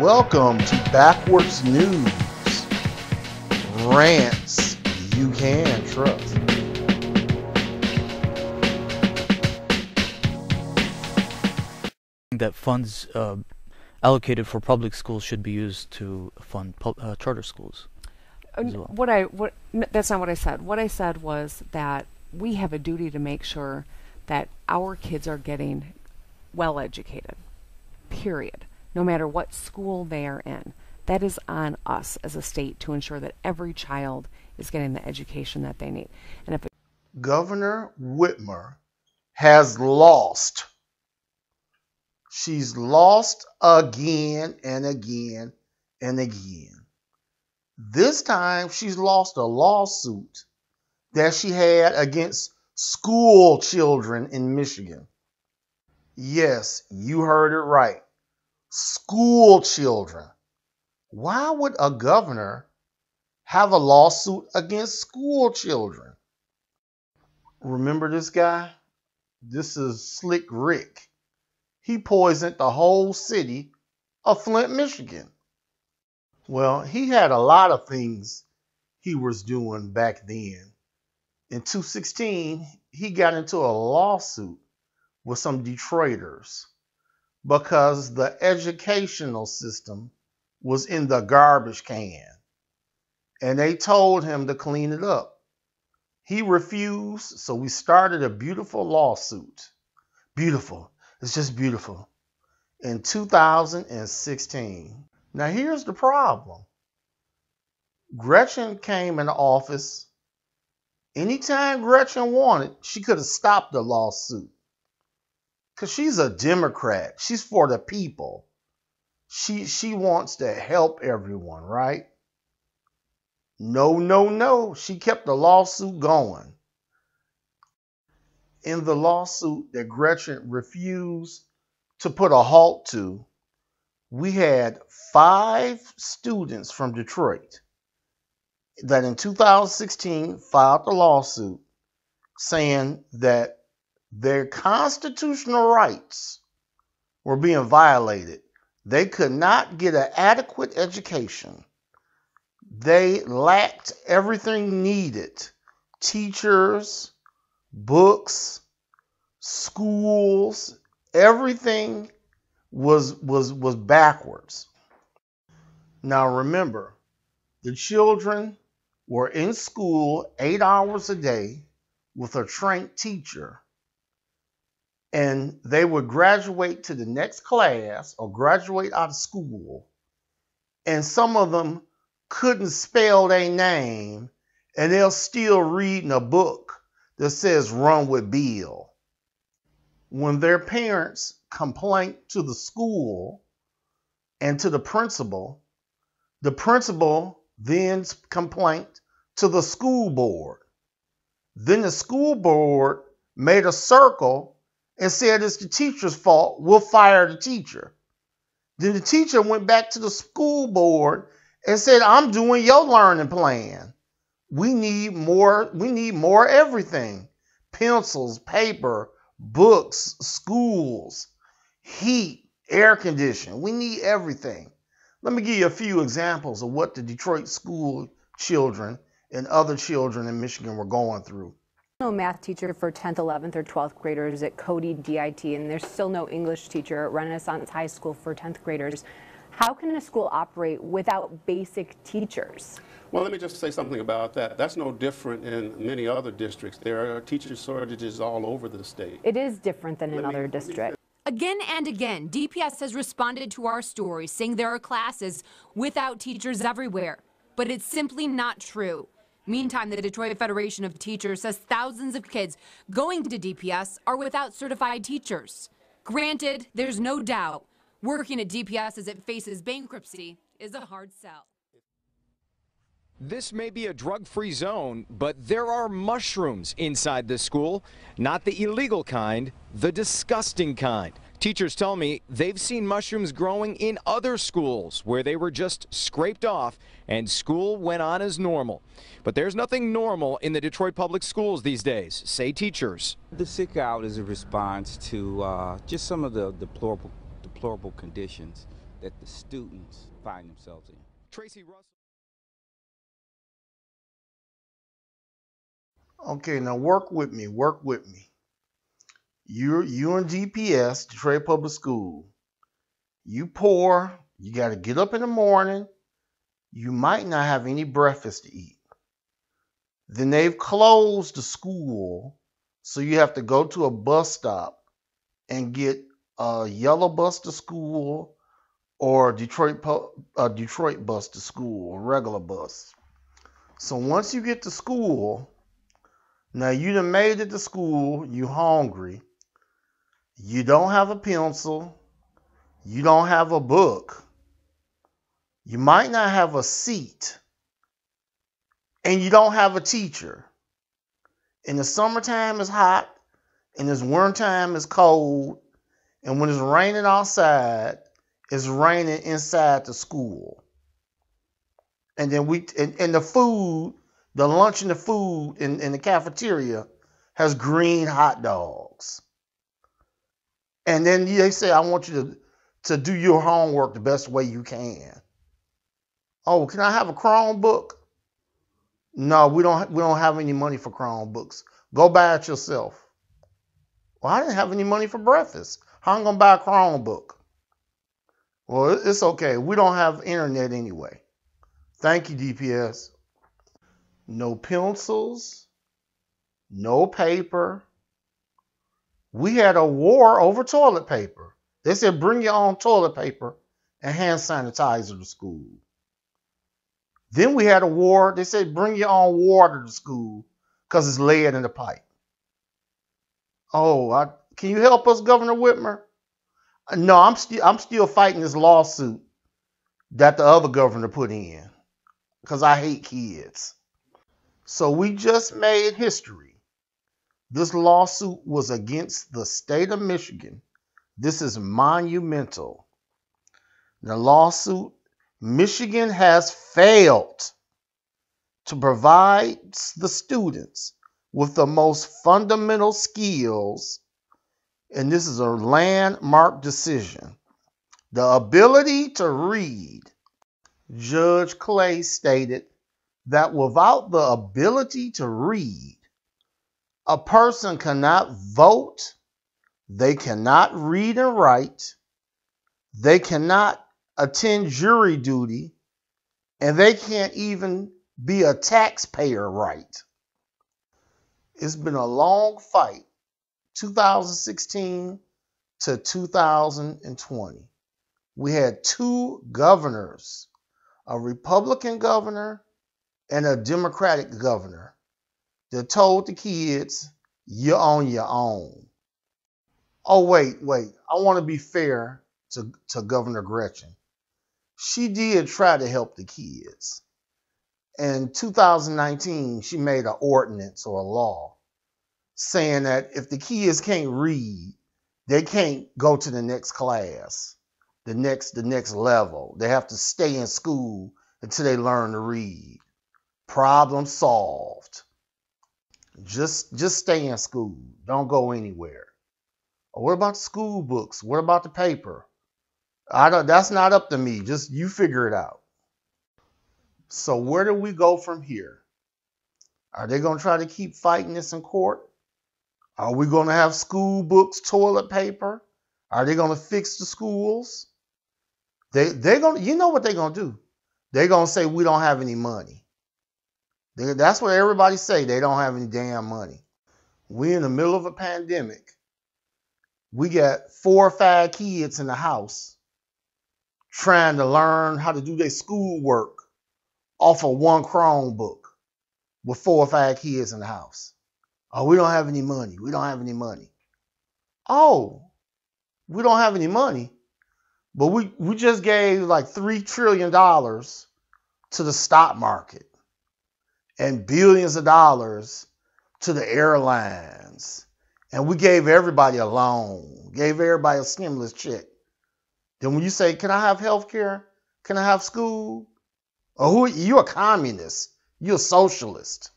Welcome to Backwards News. Rants you can trust. That funds allocated for public schools should be used to fund charter schools as well. That's not what I said. What I said was that we have a duty to make sure that our kids are getting well educated, period, no matter what school they are in. That is on us as a state to ensure that every child is getting the education that they need. And if Governor Whitmer has lost. She's lost again and again and again. This time she's lost a lawsuit that she had against school children in Michigan. Yes, you heard it right. School children. Why would a governor have a lawsuit against school children? Remember this guy? This is Slick Rick. He poisoned the whole city of Flint, Michigan. Well, he had a lot of things he was doing back then. In 2016, he got into a lawsuit with some Detroiters because the educational system was in the garbage can. And they told him to clean it up. He refused, so we started a beautiful lawsuit. Beautiful. It's just beautiful. In 2016. Now here's the problem. Gretchen came in office. Anytime Gretchen wanted, she could have stopped the lawsuit. Because she's a Democrat. She's for the people. She wants to help everyone, right? No. She kept the lawsuit going. In the lawsuit that Gretchen refused to put a halt to, we had 5 students from Detroit that in 2016 filed the lawsuit saying that their constitutional rights were being violated. They could not get an adequate education. They lacked everything needed. Teachers, books, schools, everything was backwards. Now remember, the children were in school 8 hours a day with a trained teacher, and they would graduate to the next class or graduate out of school, and some of them couldn't spell their name, and they're still reading a book that says Run with Bill. When their parents complained to the school and to the principal then complained to the school board. Then the school board made a circle and said it's the teacher's fault, we'll fire the teacher. Then the teacher went back to the school board and said, I'm doing your learning plan. We need more everything. Pencils, paper, books, schools, heat, air conditioning. We need everything. Let me give you a few examples of what the Detroit school children and other children in Michigan were going through. No math teacher for 10th, 11th, or 12th graders at Cody DIT, and there's still no English teacher at Renaissance High School for 10th graders. How can a school operate without basic teachers? Well, let me just say something about that. That's no different in many other districts. There are teacher shortages all over the state. It is different than in other districts. Again and again, DPS has responded to our story, saying there are classes without teachers everywhere. But it's simply not true. Meantime, the Detroit Federation of Teachers says thousands of kids going to DPS are without certified teachers. Granted, there's no doubt working at DPS as it faces bankruptcy is a hard sell. This may be a drug-free zone, but there are mushrooms inside this school. Not the illegal kind, the disgusting kind. Teachers tell me they've seen mushrooms growing in other schools where they were just scraped off and school went on as normal. But there's nothing normal in the Detroit public schools these days, say teachers. The sick out is a response to just some of the deplorable conditions that the students find themselves in. Tracy Russell. Okay, now work with me. Work with me. You're in DPS, Detroit Public School. You poor. You got to get up in the morning. You might not have any breakfast to eat. Then they've closed the school, so you have to go to a bus stop and get a yellow bus to school or Detroit bus to school, a regular bus. So once you get to school, now you done made it to school, you hungry, you don't have a pencil, you don't have a book, you might not have a seat, and you don't have a teacher. In the summertime it's hot, in this wintertime it's cold, and when it's raining outside, it's raining inside the school. And then the food, the lunch and the food in the cafeteria has green hot dogs. And then they say, I want you to do your homework the best way you can. Oh, can I have a Chromebook? No, we don't have any money for Chromebooks. Go buy it yourself. Well, I didn't have any money for breakfast. How am I gonna buy a Chromebook? Well, it's okay. We don't have internet anyway. Thank you, DPS. No pencils, no paper. We had a war over toilet paper. They said, bring your own toilet paper and hand sanitizer to school. Then we had a war. They said, bring your own water to school because it's lead in the pipe. Oh, can you help us, Governor Whitmer? No, I'm still fighting this lawsuit that the other governor put in because I hate kids. So we just made history. This lawsuit was against the state of Michigan. This is monumental. The lawsuit, Michigan has failed to provide the students with the most fundamental skills, and this is a landmark decision. The ability to read. Judge Clay stated that without the ability to read, a person cannot vote, they cannot read and write, they cannot attend jury duty, and they can't even be a taxpayer right. It's been a long fight, 2016 to 2020. We had two governors, a Republican governor and a Democratic governor, that told the kids, you're on your own. Oh, wait. I want to be fair to Governor Gretchen. She did try to help the kids. In 2019, she made an ordinance or a law saying that if the kids can't read, they can't go to the next class, the next level. They have to stay in school until they learn to read. Problem solved. Just stay in school. Don't go anywhere. What about the school books? What about the paper? That's not up to me. Just you figure it out. So where do we go from here? Are they going to try to keep fighting this in court? Are we going to have school books, toilet paper? Are they going to fix the schools? They're going to, you know what they're going to do? They're going to say we don't have any money. That's what everybody say. They don't have any damn money. We're in the middle of a pandemic. We got 4 or 5 kids in the house trying to learn how to do their schoolwork off of one Chromebook with 4 or 5 kids in the house. Oh, we don't have any money. We don't have any money. Oh, we don't have any money. But we just gave like $3 trillion to the stock market and billions of dollars to the airlines. And we gave everybody a loan, gave everybody a stimulus check. Then when you say, can I have health care? Can I have school? Or you're a communist. You're a socialist.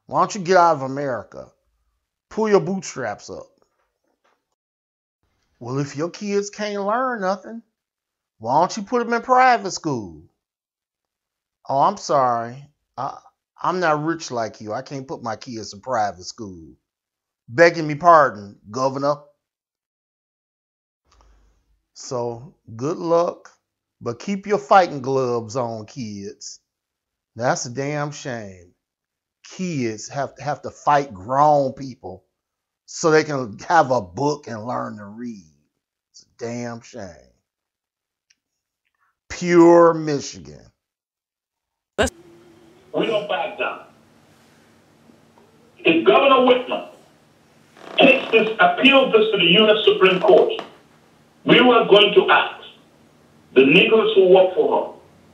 Why don't you get out of America? Pull your bootstraps up. Well, if your kids can't learn nothing, Why don't you put them in private school? Oh, I'm sorry. I'm not rich like you. I can't put my kids in private school. Begging me pardon, Governor. So, good luck, but keep your fighting gloves on, kids. That's a damn shame. Kids have to fight grown people so they can have a book and learn to read. It's a damn shame. Pure Michigan. We don't back down. If Governor Whitmer takes this, appeals this to the U.S. Supreme Court, we were going to ask the Negroes who work for her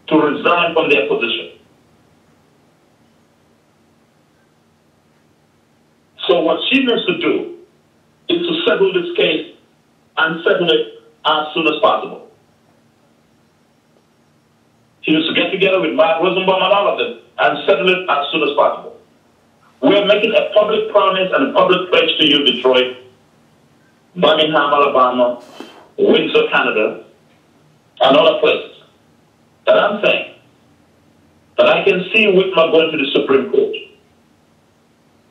to resign from their position. So what she needs to do is to settle this case and settle it as soon as possible. She needs to get together with Mark Rosenbaum and all of them and settle it as soon as possible. We are making a public promise and a public pledge to you, Detroit, Birmingham, Alabama, Windsor, Canada, and other places, that I'm saying that I can see Whitmer going to the Supreme Court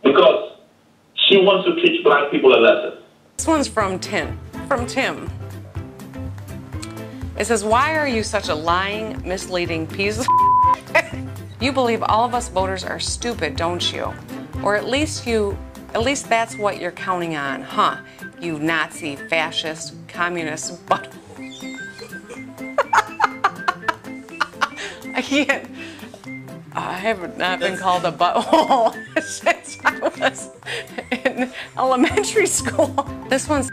because she wants to teach black people a lesson. This one's from Tim. It says, why are you such a lying, misleading piece of You believe all of us voters are stupid, don't you? Or at least that's what you're counting on, huh? You Nazi, fascist, communist butt. I can't. I have not been called a butthole since I was in elementary school. This one's